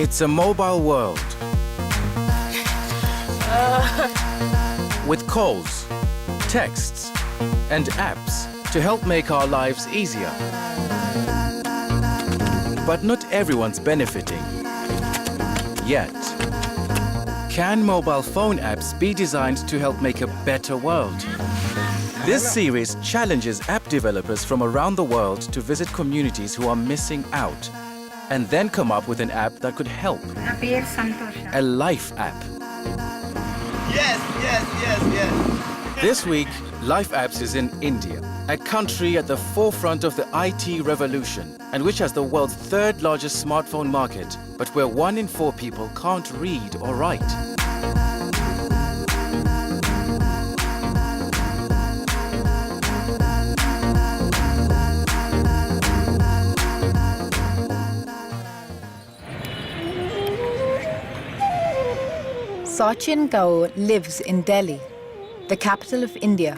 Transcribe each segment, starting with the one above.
It's a mobile world with calls, texts, and apps to help make our lives easier. But not everyone's benefiting yet. Can mobile phone apps be designed to help make a better world? This series challenges app developers from around the world to visit communities who are missing out and then come up with an app that could help. A life app. Yes. This week, Life Apps is in India, a country at the forefront of the IT revolution and which has the world's third largest smartphone market, but where 1 in 4 people can't read or write. Sachin Gaur lives in Delhi, the capital of India.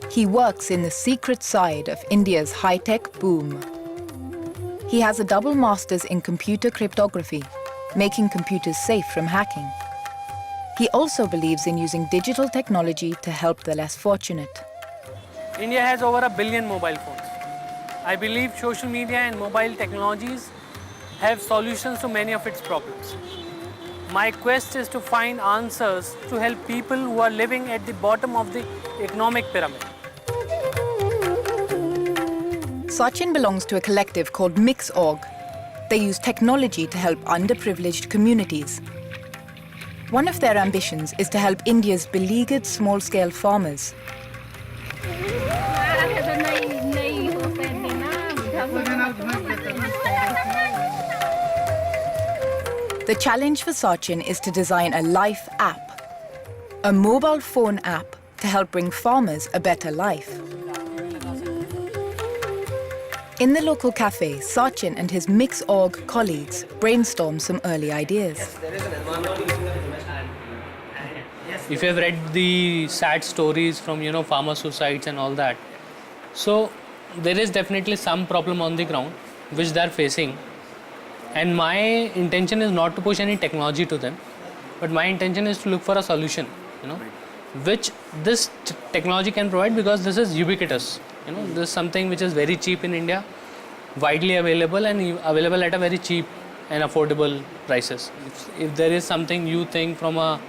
He works in the secret side of India's high-tech boom. He has a double master's in computer cryptography, making computers safe from hacking. He also believes in using digital technology to help the less fortunate. India has over 1 billion mobile phones. I believe social media and mobile technologies have solutions to many of its problems. My quest is to find answers to help people who are living at the bottom of the economic pyramid. Sachin belongs to a collective called Mix.org. They use technology to help underprivileged communities. One of their ambitions is to help India's beleaguered small-scale farmers. The challenge for Sachin is to design a life app, a mobile phone app to help bring farmers a better life. In the local cafe, Sachin and his Mix.org colleagues brainstorm some early ideas. If you have read the sad stories from, farmer suicides and all that, so there is definitely some problem on the ground which they are facing. And my intention is not to push any technology to them, but my intention is to look for a solution, which this technology can provide, because this is ubiquitous. This is something which is very cheap in India, widely available and available at a very cheap and affordable prices. If there is something you think from a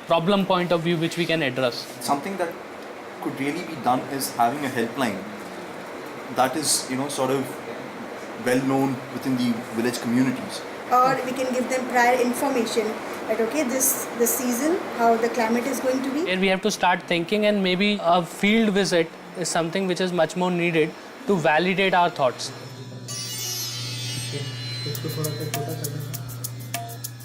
problem point of view which we can address. Something that could really be done is having a helpline that is, sort of well known within the village communities. Or we can give them prior information that this season how the climate is going to be. Here we have to start thinking, and maybe a field visit is something which is much more needed to validate our thoughts.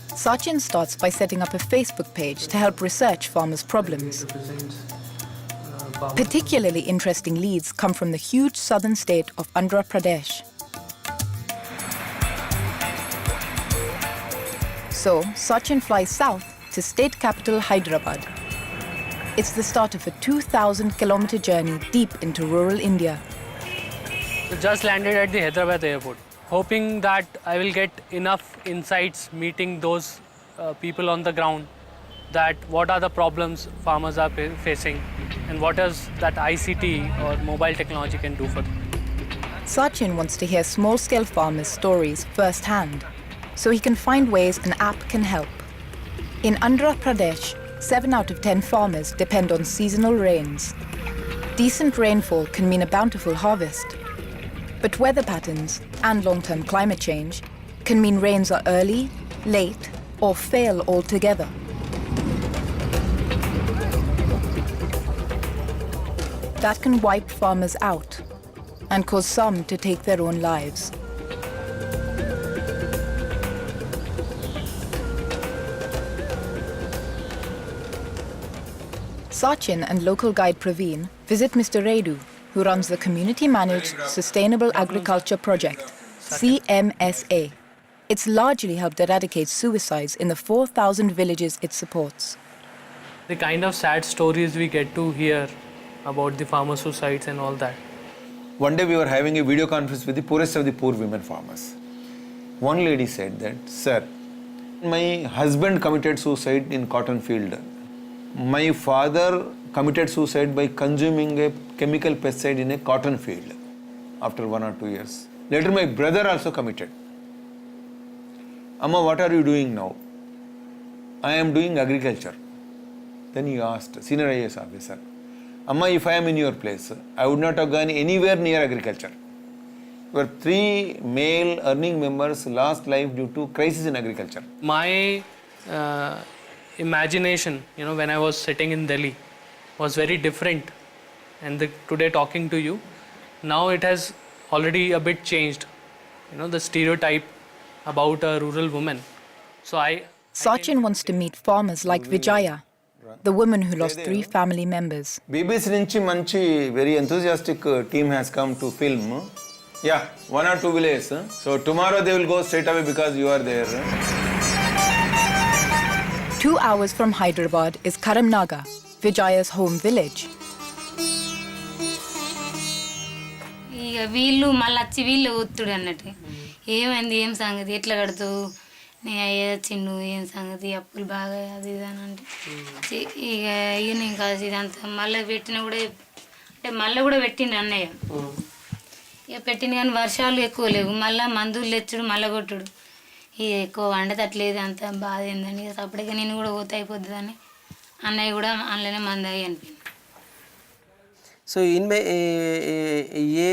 Sachin starts by setting up a Facebook page to help research farmers' problems. Particularly interesting leads come from the huge southern state of Andhra Pradesh. So, Sachin flies south to state capital Hyderabad. It's the start of a 2,000-kilometer journey deep into rural India. So just landed at the Hyderabad airport, hoping that I will get enough insights meeting those people on the ground, that what are the problems farmers are facing and what is that ICT or mobile technology can do for them. Sachin wants to hear small-scale farmers' stories firsthand, so he can find ways an app can help. In Andhra Pradesh, 7 out of 10 farmers depend on seasonal rains. Decent rainfall can mean a bountiful harvest. But weather patterns and long-term climate change can mean rains are early, late, or fail altogether. That can wipe farmers out and cause some to take their own lives. Sachin and local guide Praveen visit Mr. Redu, who runs the community-managed Sustainable Agriculture Project, CMSA. It's largely helped eradicate suicides in the 4,000 villages it supports. The kind of sad stories we get to hear about the farmer suicides and all that. One day we were having a video conference with the poorest of the poor women farmers. One lady said that, "Sir, My husband committed suicide in cotton field. My father committed suicide by consuming a chemical pesticide in a cotton field after 1 or 2 years. Later my brother also committed. Amma, what are you doing now? I am doing agriculture. Then he asked, senior IAS officer, Amma, if I am in your place, I would not have gone anywhere near agriculture. Where 3 male earning members lost life due to crisis in agriculture. My imagination, when I was sitting in Delhi, was very different. And today talking to you, now it has already a bit changed. The stereotype about a rural woman. So Sachin wants to meet farmers like Vijaya, the woman who lost 3 family members. BBC nunchi manchi very enthusiastic team has come to film. Yeah, 1 or 2 villages. So tomorrow they will go straight away because you are there. 2 hours from Hyderabad is Karamnaga, Vijaya's home village. వీళ్ళు మళ్ళీ వచ్చి వీళ్ళు ఒత్తుడు అన్నట్టు ఏమైంది ఏం సంగతి ఎట్లా కడతావు నీ అయ్యే చిన్ను ఏం సంగతి అప్పులు బాగా అది ఇది అని అంటే ఇక నేను కాదు ఇదంతా మళ్ళీ పెట్టిన కూడా అంటే మళ్ళీ కూడా పెట్టిండు అన్నయ్య ఇక పెట్టింది కానీ వర్షాలు ఎక్కువ లేవు మళ్ళీ మందులు తెచ్చుడు మళ్ళీ కొట్టుడు ఇక ఎక్కువ వండతట్లేదు అంత బాధ ఏందని అప్పటికే నేను కూడా పోతే అయిపోతుందని అన్నయ్య కూడా అందులోనే మందాయి అనిపించింది. सो इनमें ये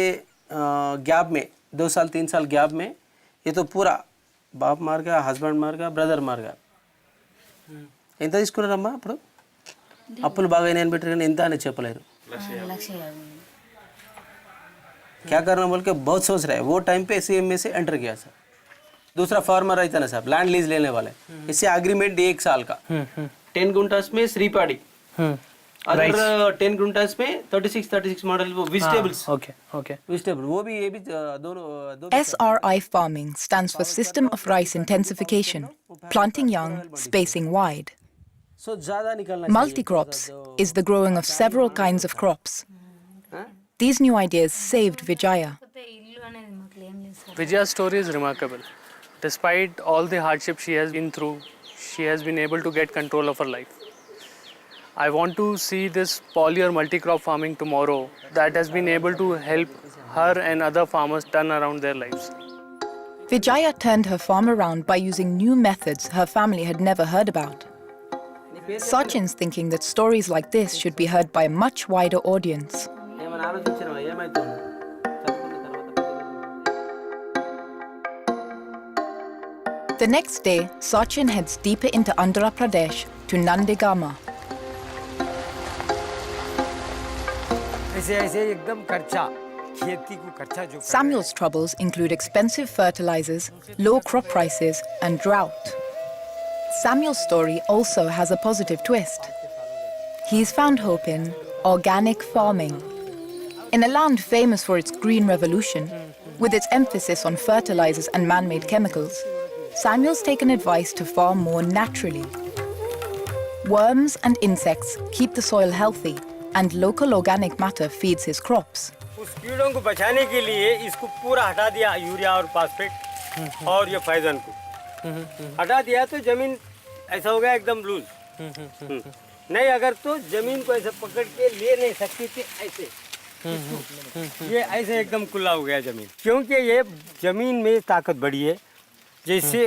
गैप में 2 साल 3 साल गैप में ये तो पूरा बाप मार गया हस्बैंड मार गया ब्रदर मार गया ఎంత తీసుకున్నారమ్మా అప్పుడు అప్పులు బాగా అయినాయని పెట్టారు కానీ ఎంత అని చెప్పలేరు क्या करना बोल के बहुत सोच रहे हैं वो टाइम पे सीएम में से एंटर किया सर दूसरा फार्मर रहता ना साहब लैंड लीज लेने वाले इससे एग्रीमेंट 1 साल का 10 गुंटास में श्री पाड़ी अदर 10 गुंटास में 36 मॉडल वो वेजिटेबल्स okay. वेजिटेबल वो भी ये भी दोनों SRI farming stands for System of Rice Intensification, planting young, spacing wide. सो ज्यादा निकलना Multi-crops is the growing of several kinds of crops. These new ideas saved Vijaya. ఇల్లు అనేది మాకు ఏం లేదు sir. Vijaya's story is remarkable. Despite all the hardship she has been through, she has been able to get control of her life. I want to see this poly or multi-crop farming tomorrow that has been able to help her and other farmers turn around their lives. Vijaya turned her farm around by using new methods her family had never heard about. Sachin's thinking that stories like this should be heard by a much wider audience. ఏమైనా ఆలోచించినావా ఏమైతుంది The next day, Sachin heads deeper into Andhra Pradesh to Nandigama. Samuel's troubles include expensive fertilizers, low crop prices, and drought. Samuel's story also has a positive twist. He's found hope in organic farming. In a land famous for its green revolution, with its emphasis on fertilizers and man-made chemicals, Samuel's taken advice to farm more naturally. Worms and insects keep the soil healthy, and local organic matter feeds his crops. उस कीड़ों को बचाने के लिए इसको पूरा हटा दिया यूरिया और फास्फेट और ये फाइजन को हटा दिया तो जमीन ऐसा हो गया एकदम लूज नहीं अगर तो जमीन को ऐसे पकड़ के ले नहीं सकती थी ऐसे ये ऐसे एकदम खुला हो गया जमीन क्योंकि ये जमीन में ताकत बढ़ी है जैसे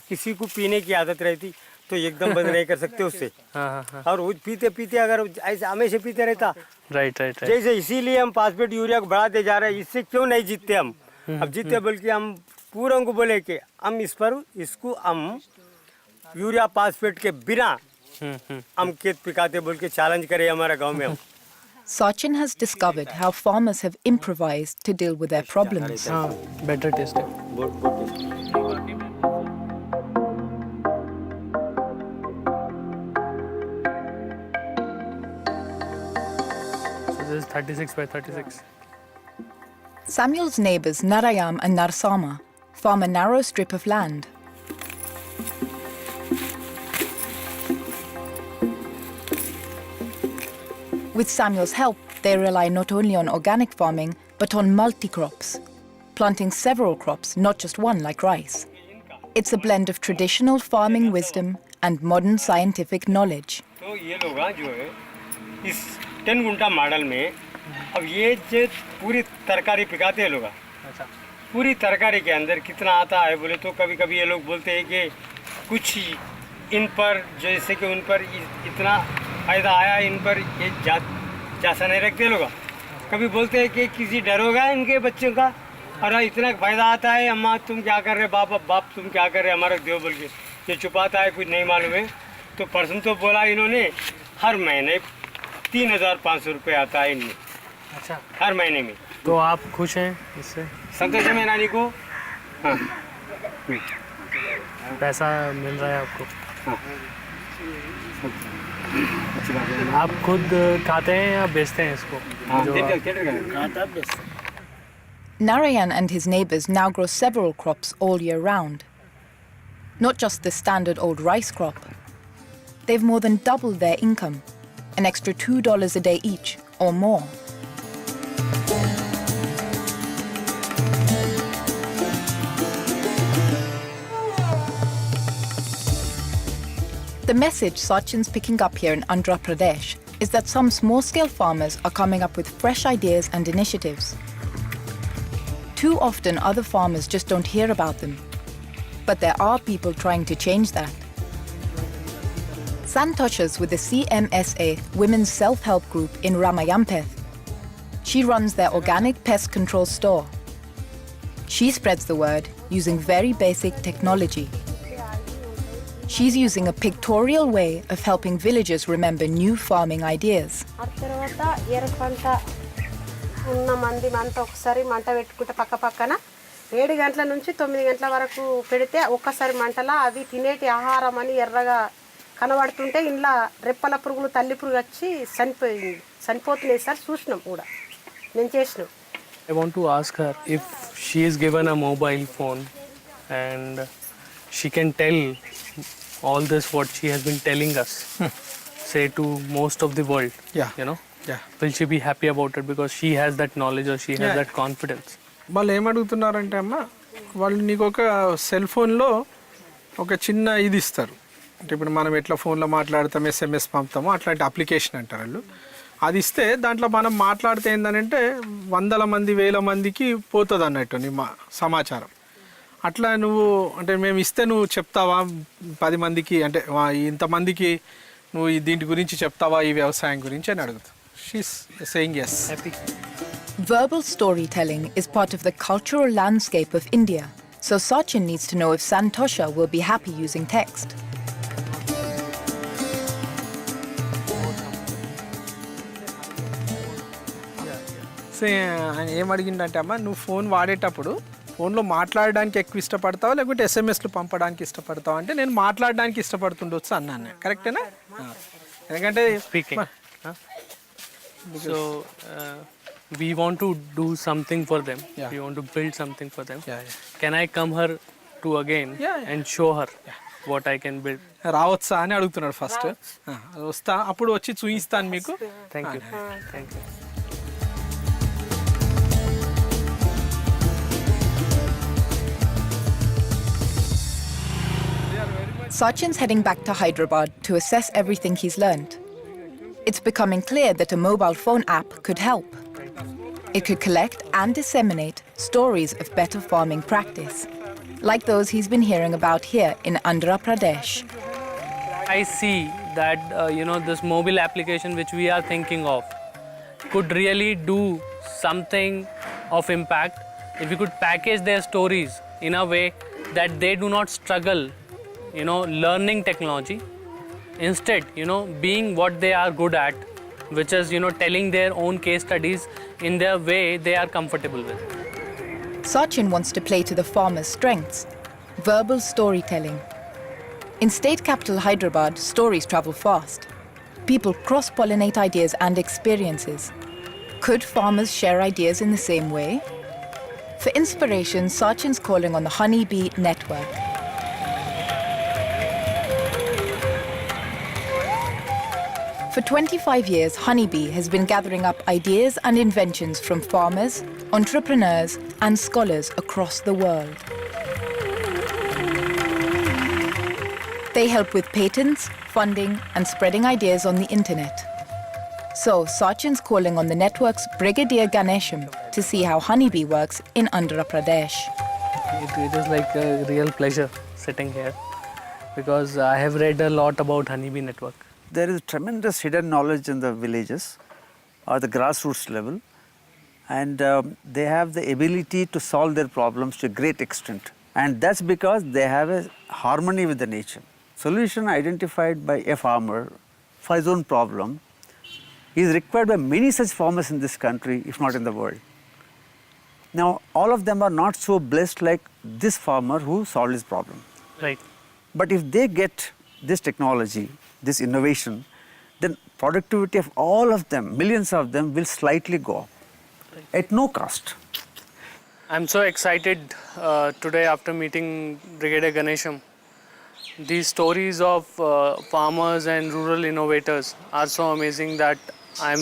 किसी को पीने की आदत रहती तो एकदम बंद नहीं कर सकते उससे और वो पीते पीते अगर ऐसे हमेशा पीते रहता Right. जैसे इसीलिए हम फास्फेट यूरिया को बढ़ाते जा रहे हैं इससे क्यों नहीं जीतते हम अब जीतते बल्कि हम पूरा को बोले कि हम इसको हम यूरिया फास्फेट के बिना हम खेत पिकाते बोल के चैलेंज करे हमारे गांव में हम Sachin has discovered how farmers have improvised to deal with their problems. Better tasting. So this is 36 by 36. Samuel's neighbors Narayam and Narsama farm a narrow strip of land. With Samuel's help, they rely not only on organic farming, but on multi-crops, planting several crops, not just one like rice. It's a blend of traditional farming wisdom and modern scientific knowledge. तो ये लोग जो है इस 10 गुंटा model में अब ये जो पूरी तरकारी पिकाते हैं लोग, अच्छा, पूरी तरकारी के अंदर कितना आता है बोले तो कभी कभी ये लोग बोलते हैं कि कुछ इन पर जैसे कि उन पर इतना फायदा आया, इन पर ये जैसा नहीं रखते लोग। कभी बोलते हैं कि किसी डर होगा इनके बच्चों का, अरे इतना फ़ायदा आता है, अम्मा तुम क्या कर रहे, बाप तुम क्या कर रहे, हमारा देव बोल के ये छुपाता है, कुछ नहीं मालूम है। तो परसों तो बोला इन्होंने हर महीने 3,500 रुपये आता है इनमें, अच्छा, हर महीने में। तो आप खुश हैं इससे? संतोष है नानी को, हाँ पैसा मिल रहा है आपको? हाँ। आप खुद खाते हैं या बेचते हैं इसको? Narayan and his neighbors now grow several crops all year round. Not just the standard old rice crop. They've more than doubled their income, an extra $2 a day each or more. The message Sachin's picking up here in Andhra Pradesh is that some small-scale farmers are coming up with fresh ideas and initiatives. Too often, other farmers just don't hear about them. But there are people trying to change that. Santosha's with the CMSA Women's Self-Help Group in Ramayampeth. She runs their organic pest control store. She spreads the word using very basic technology. She's using a pictorial way of helping villagers remember new farming ideas. ఉన్న మంది అంతా ఒకసారి మంట పెట్టుకుంటే పక్క పక్కన 7 గంటల నుంచి 9 గంటల వరకు పెడితే ఒక్కసారి మంటలా అవి తినేటి ఆహారం అని ఎర్రగా కనబడుతుంటే ఇంట్లో రెప్పల పురుగులు తల్లి పురుగు వచ్చి చనిపోతున్నాయి సార్, చూసినాం కూడా, నేను చేసినాం. I want to ask her if she is given a mobile phone and she can tell all this what she has been telling us, say to most of the world, you know, will she be happy about it because she has that knowledge or she has that confidence? వాళ్ళు ఏమడుగుతున్నారంటే అమ్మ, వాళ్ళు నీకు ఒక cell ఫోన్లో ఒక చిన్న ఇది ఇస్తారు. అంటే ఇప్పుడు మనం ఎట్లా ఫోన్లో మాట్లాడతాం, SMS పంపుతామో అట్లాంటి అప్లికేషన్ అంటారు వాళ్ళు. అది ఇస్తే దాంట్లో మనం మాట్లాడితే ఏంటంటే 100 మంది 1000 మందికి పోతుంది అన్నట్టు నీ సమాచారం. అట్లా నువ్వు అంటే మేము ఇస్తే నువ్వు చెప్తావా 10 మందికి, అంటే ఇంతమందికి నువ్వు దీని గురించి చెప్తావా ఈ వ్యవసాయం గురించి అని అడుగుతా. She's saying yes. Happy. Verbal storytelling is part of the cultural landscape of India, so Sachin needs to know if Santosha will be happy using text. So ఆయన ఏం అడిగిందంటే అమ్మ, నువ్వు ఫోన్ వాడేటప్పుడు ఫోన్లో మాట్లాడడానికి ఎక్కువ ఇష్టపడతావా లేకపోతే SMSలు పంపడానికి ఇష్టపడతావా అంటే నేను మాట్లాడడానికి ఇష్టపడుతుండొచ్చు అన్నాను. కరెక్టేనా? ఎందుకంటే Speaking. So we want to do something for them. We want to build something for them. Can I come her to again and show her what I can build? రావచ్చా అని అడుగుతున్నాడు ఫస్ట్. వస్తా, అప్పుడు వచ్చి చూపిస్తాను మీకు. Thank you. Thank you. Sachin's heading back to Hyderabad to assess everything he's learned. It's becoming clear that a mobile phone app could help. It could collect and disseminate stories of better farming practice, like those he's been hearing about here in Andhra Pradesh. I see that this mobile application which we are thinking of could really do something of impact if we could package their stories in a way that they do not struggle learning technology. Instead, being what they are good at, which is, telling their own case studies in their way they are comfortable with. Sachin wants to play to the farmers' strengths, verbal storytelling. In state capital Hyderabad, stories travel fast. People cross-pollinate ideas and experiences. Could farmers share ideas in the same way? For inspiration, Sachin's calling on the Honeybee Network. For 25 years, Honeybee has been gathering up ideas and inventions from farmers, entrepreneurs, and scholars across the world. They help with patents, funding, and spreading ideas on the internet. So Sachin's calling on the network's Brigadier Ganesham to see how Honeybee works in Andhra Pradesh. It is like a real pleasure sitting here because I have read a lot about Honeybee Network. There is tremendous hidden knowledge in the villages or the grassroots level, and they have the ability to solve their problems to a great extent. And that's because they have a harmony with the nature. Solution identified by a farmer for his own problem is required by many such farmers in this country, if not in the world. Now, all of them are not so blessed like this farmer who solved his problem. Right. But if they get this technology, this innovation, then productivity of all of them, millions of them, will slightly go up at no cost. I'm so excited today after meeting Brigadier Ganesham. These stories of farmers and rural innovators are so amazing that I'm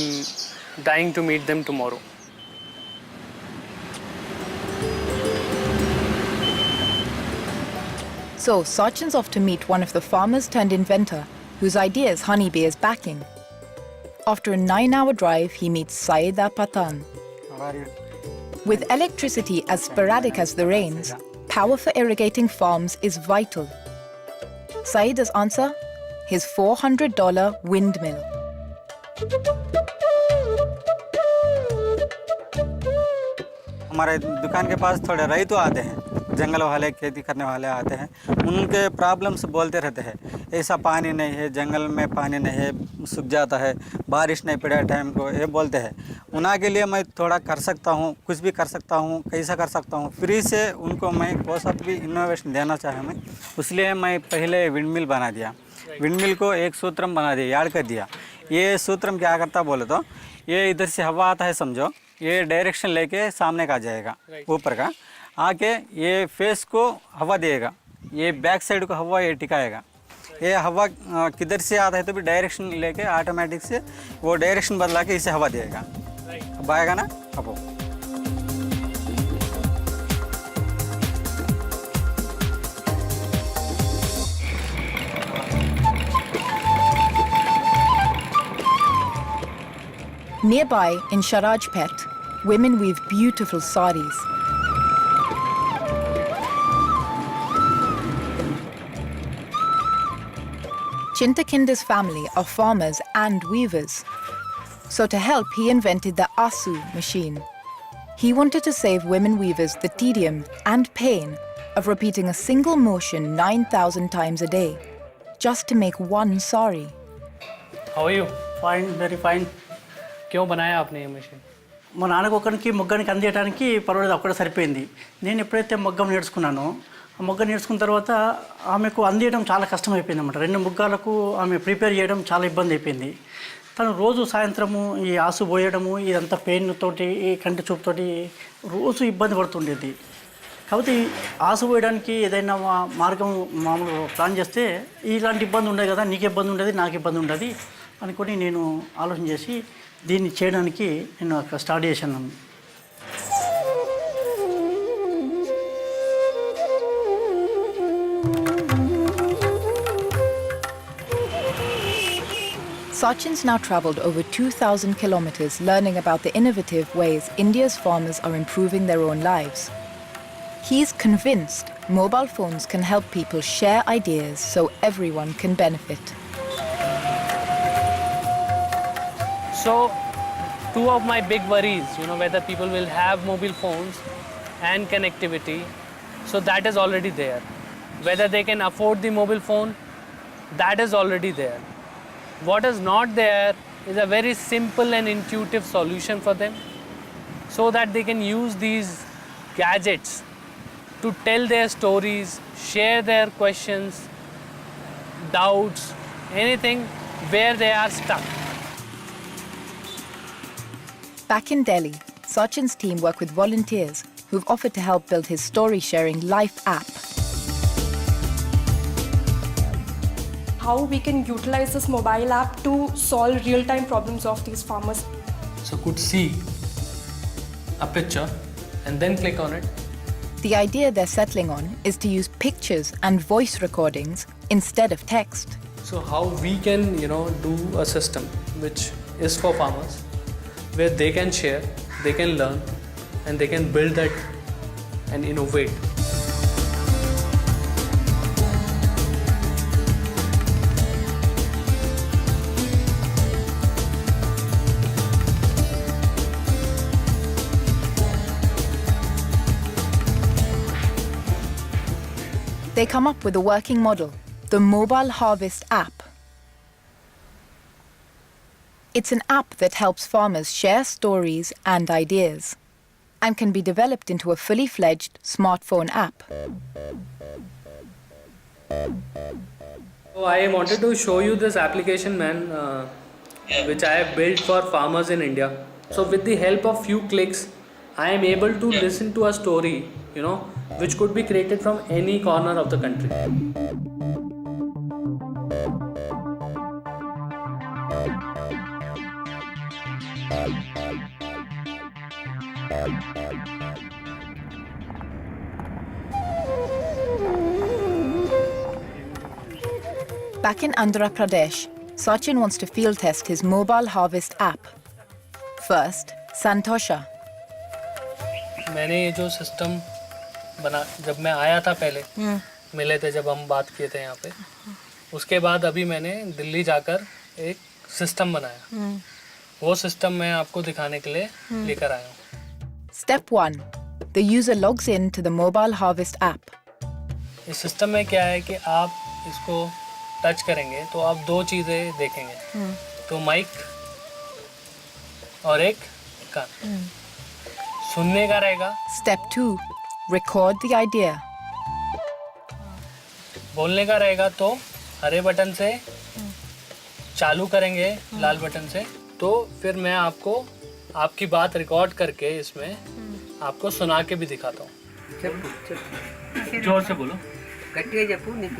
dying to meet them tomorrow. So Sachin's off to meet one of the farmers turned inventor whose ideas Honeybee is backing. After a 9-hour drive, he meets Saida Patan. With electricity as sporadic as the rains, power for irrigating farms is vital. Saida's answer? His $400 windmill. हमारे दुकान के पास थोड़े रईतो आते हैं, जंगल वाले, खेती करने वाले आते हैं, उनके प्रॉब्लम्स बोलते रहते हैं, ऐसा पानी नहीं है, जंगल में पानी नहीं है, सूख जाता है, बारिश नहीं पड़ा टाइम को, ये बोलते हैं। उनके लिए मैं थोड़ा कर सकता हूँ, कुछ भी कर सकता हूँ, कैसा कर सकता हूँ, फ्री से उनको मैं कोई सा भी इनोवेशन देना चाहे मैं, इसलिए मैं पहले विंडमिल बना दिया। विंडमिल को एक सूत्रम बना दिया, यार्ड कर दिया। ये सूत्रम क्या करता बोले तो, ये इधर से हवा आता है समझो, ये डायरेक्शन लेके सामने का जाएगा, ऊपर का आके ये फेस को हवा देगा, ये बैक साइड को हवा ये टिकाएगा। ये हवा किधर से आता है तो भी डायरेक्शन लेके ऑटोमेटिक से वो डायरेक्शन बदला के इसे हवा देगा। अब आएगा ना, अब वो Nearby, in Sharajpet, women weave beautiful saris. Chintakinda's family are farmers and weavers. So to help, he invented the ASU machine. He wanted to save women weavers the tedium and pain of repeating a single motion 9,000 times a day, just to make one sari. How are you? Fine, very fine. क्यों बनाया आपने ये machine? మా నాన్నకు ఒకరికి మొగ్గానికి అందేయడానికి పర్వాలేదు, అక్కడ సరిపోయింది. నేను ఎప్పుడైతే మొగ్గం నేర్చుకున్నానో, ఆ మొగ్గ నేర్చుకున్న తర్వాత ఆమెకు అందేయడం చాలా కష్టమైపోయింది అన్నమాట. 2 ముగ్గాలకు ఆమె ప్రిపేర్ చేయడం చాలా ఇబ్బంది అయిపోయింది. తను రోజు సాయంత్రము ఈ ఆసు పోయడము, ఇదంతా పెయిన్ తోటి, ఈ కంటి చూపుతోటి రోజు ఇబ్బంది పడుతుండేది. కాబట్టి ఆసు పోయడానికి ఏదైనా మార్గం మామూలు ప్లాన్ చేస్తే ఇలాంటి ఇబ్బంది ఉండదు కదా, నీకు ఇబ్బంది ఉండదు, నాకు ఇబ్బంది ఉండదు అనుకొని నేను ఆలోచన చేసి దీన్ని చేయడానికి నేను స్టార్ట్ చేశాను. Sachin's now travelled over 2,000 kilometres learning about the innovative ways India's farmers are improving their own lives. He's convinced mobile phones can help people share ideas so everyone can benefit. So, 2 of my big worries, whether people will have mobile phones and connectivity, so that is already there. Whether they can afford the mobile phone, that is already there. What is not there is a very simple and intuitive solution for them so that they can use these gadgets to tell their stories, share their questions, doubts, anything where they are stuck. Back in Delhi, Sachin's team work with volunteers who've offered to help build his story-sharing life app. How we can utilize this mobile app to solve real-time problems of these farmers. So could see a picture and then click on it. The idea they're settling on is to use pictures and voice recordings instead of text. So how we can, do a system which is for farmers, where they can share, they can learn, and they can build that and innovate. They come up with a working model, the Mobile Harvest app. It's an app that helps farmers share stories and ideas and can be developed into a fully fledged smartphone app. So I wanted to show you this application, which I have built for farmers in India. So with the help of few clicks, I am able to listen to a story, which could be created from any corner of the country. Back in Andhra Pradesh, Sachin wants to field test his Mobile Harvest app. First, Santosha. मैंने ये जो system बना, जब मैं आया था पहले मिले थे, जब हम बात किए थे यहाँ पे, उसके बाद अभी मैंने दिल्ली जाकर एक सिस्टम बनाया। वो सिस्टम मैं आपको दिखाने के लिए लेकर आया हूँ। Step 1. The user logs in to the Mobile Harvest app. इस सिस्टम में क्या है कि आप इसको टच करेंगे तो आप दो चीज़ें देखेंगे, तो माइक और एक कान। सुनने का रहेगा। Step 2. Record the idea. बोलने का रहेगा तो हरे बटन से चालू करेंगे, लाल बटन से, तो फिर मैं आपको आपकी बात रिकॉर्ड करके इसमें आपको सुना के भी दिखाता हूँ। जोर से बोलो।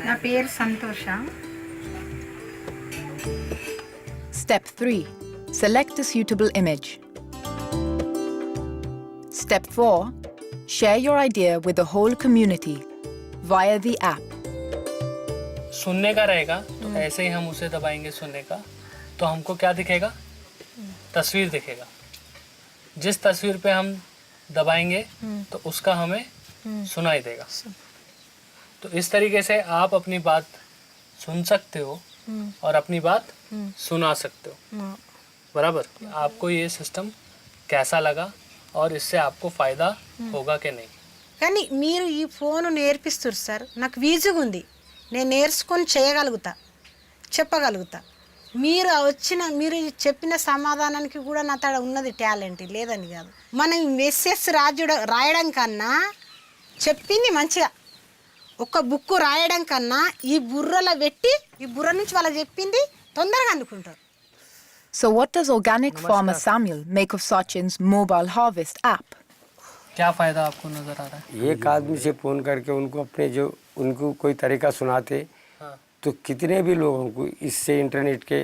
నా పేరు సంతోష. Step 3. Select a suitable image. Step 4. Share your idea with the whole community via the app. सुनने का रहेगा तो ऐसे ही हम उसे दबाएंगे सुनने का, तो हमको क्या दिखेगा? तस्वीर दिखेगा। जिस तस्वीर पे हम दबाएंगे तो उसका हमें सुनाई देगा। तो इस तरीके से आप अपनी बात सुन सकते हो और अपनी बात सुना सकते हो। बराबर? आपको ये सिस्टम कैसा लगा और इससे आपको फ़ायदा होगा कि नहीं? కానీ మీరు ఈ ఫోన్ నేర్పిస్తారు సార్, నాకు వీజుగా ఉంది, నేను నేర్చుకొని చేయగలుగుతా, చెప్పగలుగుతా. మీరు చెప్పిన సమాధానానికి కూడా నా తడ ఉన్నది టాలెంట్, లేదని కాదు. మనం మెసేజ్ రాయడం కన్నా చెప్పింది మంచిగా, ఒక బుక్ రాయడం కన్నా ఈ బుర్రలో పెట్టి ఈ బుర్ర నుంచి వాళ్ళ చెప్పింది తొందరగా అందుకుంటారు. So what does organic farmer Samuel make of Sachin's Mobile Harvest app? क्या फ़ायदा आपको नज़र आ रहा है? एक आदमी से फ़ोन करके उनको कोई तरीका सुनाते तो कितने भी लोगों को इससे इंटरनेट के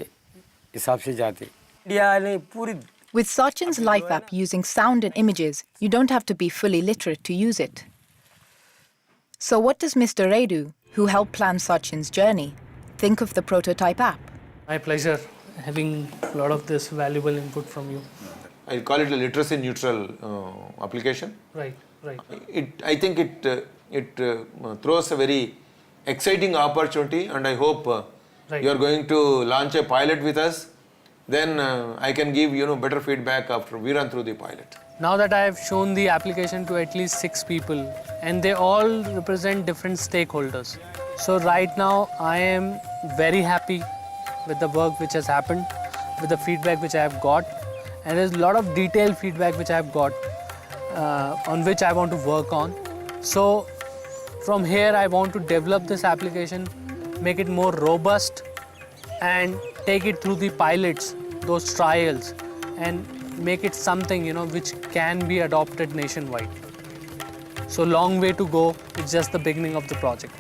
हिसाब से जाते। इंडिया ने पूरी With Sachin's life app using sound and images, you don't have to be fully literate to use it. So what does Mr. Redu, who helped plan Sachin's journey, think of the prototype app? My pleasure having a lot of this valuable input from you. I call it a literacy neutral application. Right. I think it throws a very exciting opportunity, and I hope you are going to launch a pilot with us. Then I can give better feedback after we run through the pilot. Now that I have shown the application to at least 6 people, and they all represent different stakeholders. So right now I am very happy with the work which has happened, with the feedback which I have got, and there's a lot of detailed feedback which I have got on which I want to work on. So from here I want to develop this application, make it more robust and take it through the pilots, those trials, and make it something which can be adopted nationwide. So long way to go, it's just the beginning of the project.